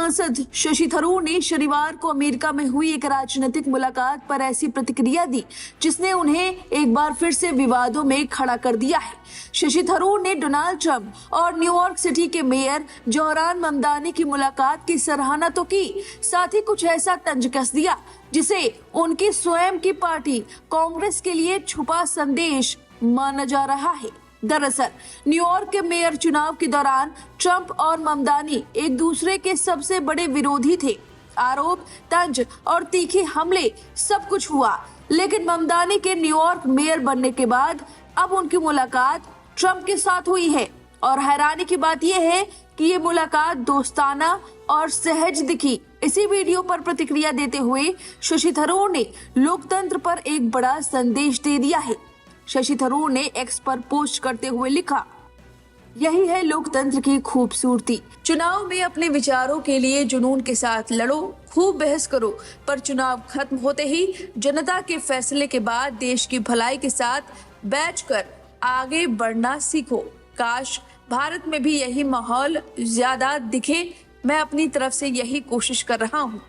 सांसद शशि थरूर ने शनिवार को अमेरिका में हुई एक राजनीतिक मुलाकात पर ऐसी प्रतिक्रिया दी जिसने उन्हें एक बार फिर से विवादों में खड़ा कर दिया है। शशि थरूर ने डोनाल्ड ट्रंप और न्यूयॉर्क सिटी के मेयर जोहरान ममदानी की मुलाकात की सराहना तो की, साथ ही कुछ ऐसा तंज कस दिया जिसे उनकी स्वयं की पार्टी कांग्रेस के लिए छुपा संदेश माना जा रहा है। दरअसल न्यूयॉर्क के मेयर चुनाव के दौरान ट्रंप और ममदानी एक दूसरे के सबसे बड़े विरोधी थे। आरोप, तंज और तीखे हमले सब कुछ हुआ, लेकिन ममदानी के न्यूयॉर्क मेयर बनने के बाद अब उनकी मुलाकात ट्रंप के साथ हुई है और हैरानी की बात यह है कि ये मुलाकात दोस्ताना और सहज दिखी। इसी वीडियो पर प्रतिक्रिया देते हुए शशि थरूर ने लोकतंत्र पर एक बड़ा संदेश दे दिया है। शशि थरूर ने एक्स पर पोस्ट करते हुए लिखा, यही है लोकतंत्र की खूबसूरती। चुनाव में अपने विचारों के लिए जुनून के साथ लड़ो, खूब बहस करो, पर चुनाव खत्म होते ही जनता के फैसले के बाद देश की भलाई के साथ बैठकर आगे बढ़ना सीखो। काश भारत में भी यही माहौल ज्यादा दिखे। मैं अपनी तरफ से यही कोशिश कर रहा हूँ।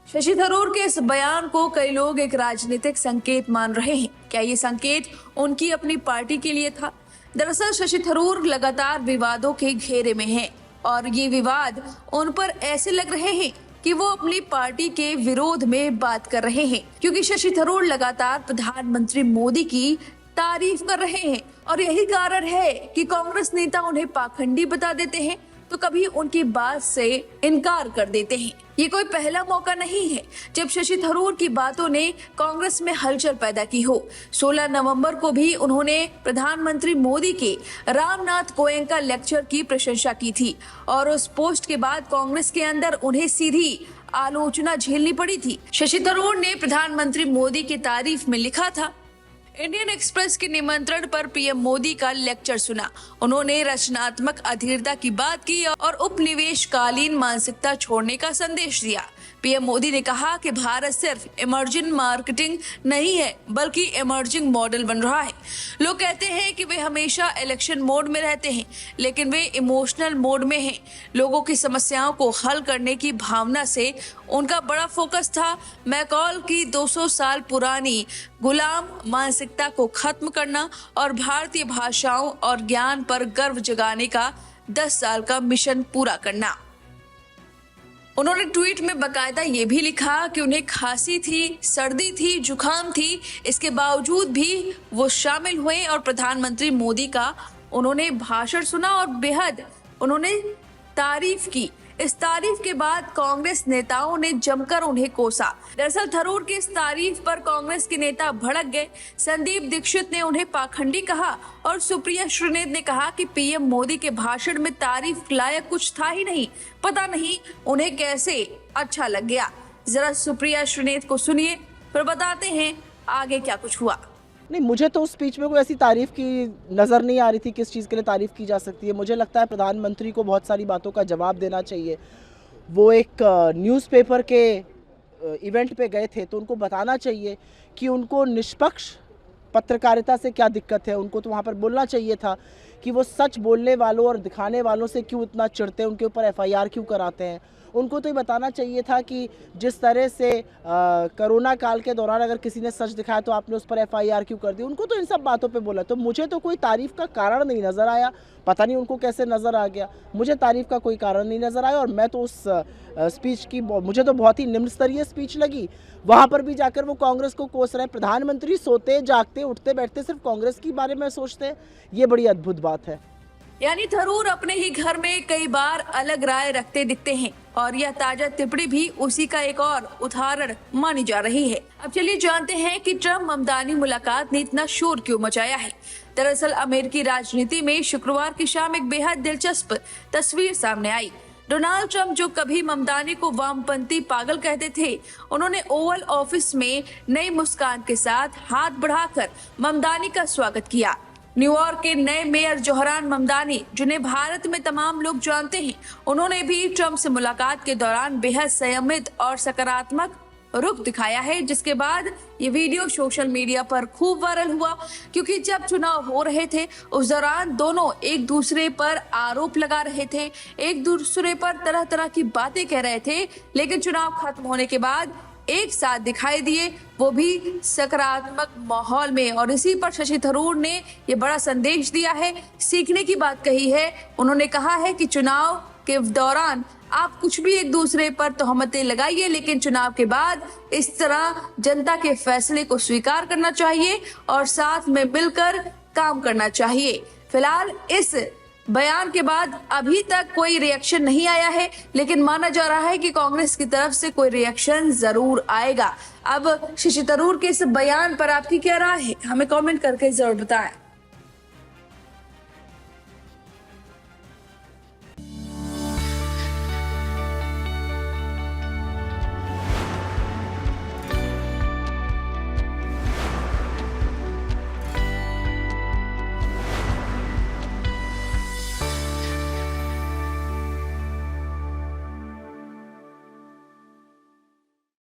शशि थरूर के इस बयान को कई लोग एक राजनीतिक संकेत मान रहे हैं। क्या ये संकेत उनकी अपनी पार्टी के लिए था? दरअसल शशि थरूर लगातार विवादों के घेरे में हैं और ये विवाद उन पर ऐसे लग रहे हैं कि वो अपनी पार्टी के विरोध में बात कर रहे हैं, क्योंकि शशि थरूर लगातार प्रधानमंत्री मोदी की तारीफ कर रहे हैं और यही कारण है कि कांग्रेस नेता उन्हें पाखंडी बता देते हैं तो कभी उनकी बात से इनकार कर देते हैं। ये कोई पहला मौका नहीं है जब शशि थरूर की बातों ने कांग्रेस में हलचल पैदा की हो। 16 नवंबर को भी उन्होंने प्रधानमंत्री मोदी के रामनाथ गोयनका लेक्चर की प्रशंसा की थी और उस पोस्ट के बाद कांग्रेस के अंदर उन्हें सीधी आलोचना झेलनी पड़ी थी। शशि थरूर ने प्रधानमंत्री मोदी की तारीफ में लिखा था, इंडियन एक्सप्रेस के निमंत्रण पर पीएम मोदी का लेक्चर सुना। उन्होंने रचनात्मक अधीरता की बात की और उपनिवेशकालीन मानसिकता छोड़ने का संदेश दिया। पीएम मोदी ने कहा कि भारत सिर्फ इमर्जिंग मार्केटिंग नहीं है बल्कि इमर्जिंग मॉडल बन रहा है। लोग कहते हैं कि वे हमेशा इलेक्शन मोड में रहते हैं, लेकिन वे इमोशनल मोड में हैं। लोगों की समस्याओं को हल करने की भावना से उनका बड़ा फोकस था। मैकॉल की 200 साल पुरानी गुलाम मानसिकता को खत्म करना और भारतीय भाषाओं और ज्ञान पर गर्व जगाने का 10 साल का मिशन पूरा करना। उन्होंने ट्वीट में बकायदा ये भी लिखा कि उन्हें खांसी थी, सर्दी थी, जुकाम थी, इसके बावजूद भी वो शामिल हुए और प्रधानमंत्री मोदी का उन्होंने भाषण सुना और बेहद उन्होंने तारीफ की। इस तारीफ के बाद कांग्रेस नेताओं ने जमकर उन्हें कोसा। दरअसल थरूर की इस तारीफ पर कांग्रेस के नेता भड़क गए। संदीप दीक्षित ने उन्हें पाखंडी कहा और सुप्रिया श्रीनेत ने कहा कि पीएम मोदी के भाषण में तारीफ लायक कुछ था ही नहीं। पता नहीं उन्हें कैसे अच्छा लग गया। जरा सुप्रिया श्रीनेत को सुनिए, फिर बताते हैं आगे क्या कुछ हुआ। नहीं, मुझे तो उस स्पीच में कोई ऐसी तारीफ़ की नज़र नहीं आ रही थी किस चीज़ के लिए तारीफ़ की जा सकती है। मुझे लगता है प्रधानमंत्री को बहुत सारी बातों का जवाब देना चाहिए। वो एक न्यूज़पेपर के इवेंट पे गए थे तो उनको बताना चाहिए कि उनको निष्पक्ष पत्रकारिता से क्या दिक्कत है। उनको तो वहाँ पर बोलना चाहिए था कि वो सच बोलने वालों और दिखाने वालों से क्यों इतना चिढ़ते हैं, उनके ऊपर FIR क्यों कराते हैं। उनको तो ये बताना चाहिए था कि जिस तरह से कोरोना काल के दौरान अगर किसी ने सच दिखाया तो आपने उस पर FIR क्यों कर दी। उनको तो इन सब बातों पे बोला। तो मुझे तो कोई तारीफ़ का कारण नहीं नज़र आया, पता नहीं उनको कैसे नज़र आ गया। मुझे तारीफ़ का कोई कारण नहीं नज़र आया और मैं तो उस स्पीच की मुझे तो बहुत ही निम्न स्तरीय स्पीच लगी। वहाँ पर भी जाकर वो कांग्रेस को कोस रहे हैं। प्रधानमंत्री सोते जागते उठते बैठते सिर्फ कांग्रेस के बारे में सोचते हैं, ये बड़ी अद्भुत बात है। यानी थरूर अपने ही घर में कई बार अलग राय रखते दिखते हैं और यह ताजा टिप्पणी भी उसी का एक और उदाहरण मानी जा रही है। अब चलिए जानते हैं कि ट्रंप ममदानी मुलाकात ने इतना शोर क्यों मचाया है। दरअसल अमेरिकी राजनीति में शुक्रवार की शाम एक बेहद दिलचस्प तस्वीर सामने आई। डोनाल्ड ट्रंप, जो कभी ममदानी को वामपंथी पागल कहते थे, उन्होंने ओवल ऑफिस में नई मुस्कान के साथ हाथ बढ़ाकर ममदानी का स्वागत किया। न्यूयॉर्क के नए मेयर जोहरान ममदानी, जिन्हें भारत में तमाम लोग जानते हैं, उन्होंने भी ट्रंप से मुलाकात के दौरान बेहद संयमित और सकारात्मक रुख दिखाया है, जिसके बाद ये वीडियो सोशल मीडिया पर खूब वायरल हुआ। क्योंकि जब चुनाव हो रहे थे उस दौरान दोनों एक दूसरे पर आरोप लगा रहे थे, एक दूसरे पर तरह तरह की बातें कह रहे थे, लेकिन चुनाव खत्म होने के बाद एक साथ दिखाई दिए, वो भी सकारात्मक माहौल में। और इसी पर शशि थरूर ने ये बड़ा संदेश दिया है, सीखने की बात कही है। उन्होंने कहा है कि चुनाव के दौरान आप कुछ भी एक दूसरे पर तोहमतें लगाइए, लेकिन चुनाव के बाद इस तरह जनता के फैसले को स्वीकार करना चाहिए और साथ में मिलकर काम करना चाहिए। फिलहाल इस बयान के बाद अभी तक कोई रिएक्शन नहीं आया है, लेकिन माना जा रहा है कि कांग्रेस की तरफ से कोई रिएक्शन जरूर आएगा। अब शशि थरूर के इस बयान पर आपकी क्या राय है, हमें कमेंट करके जरूर बताएं।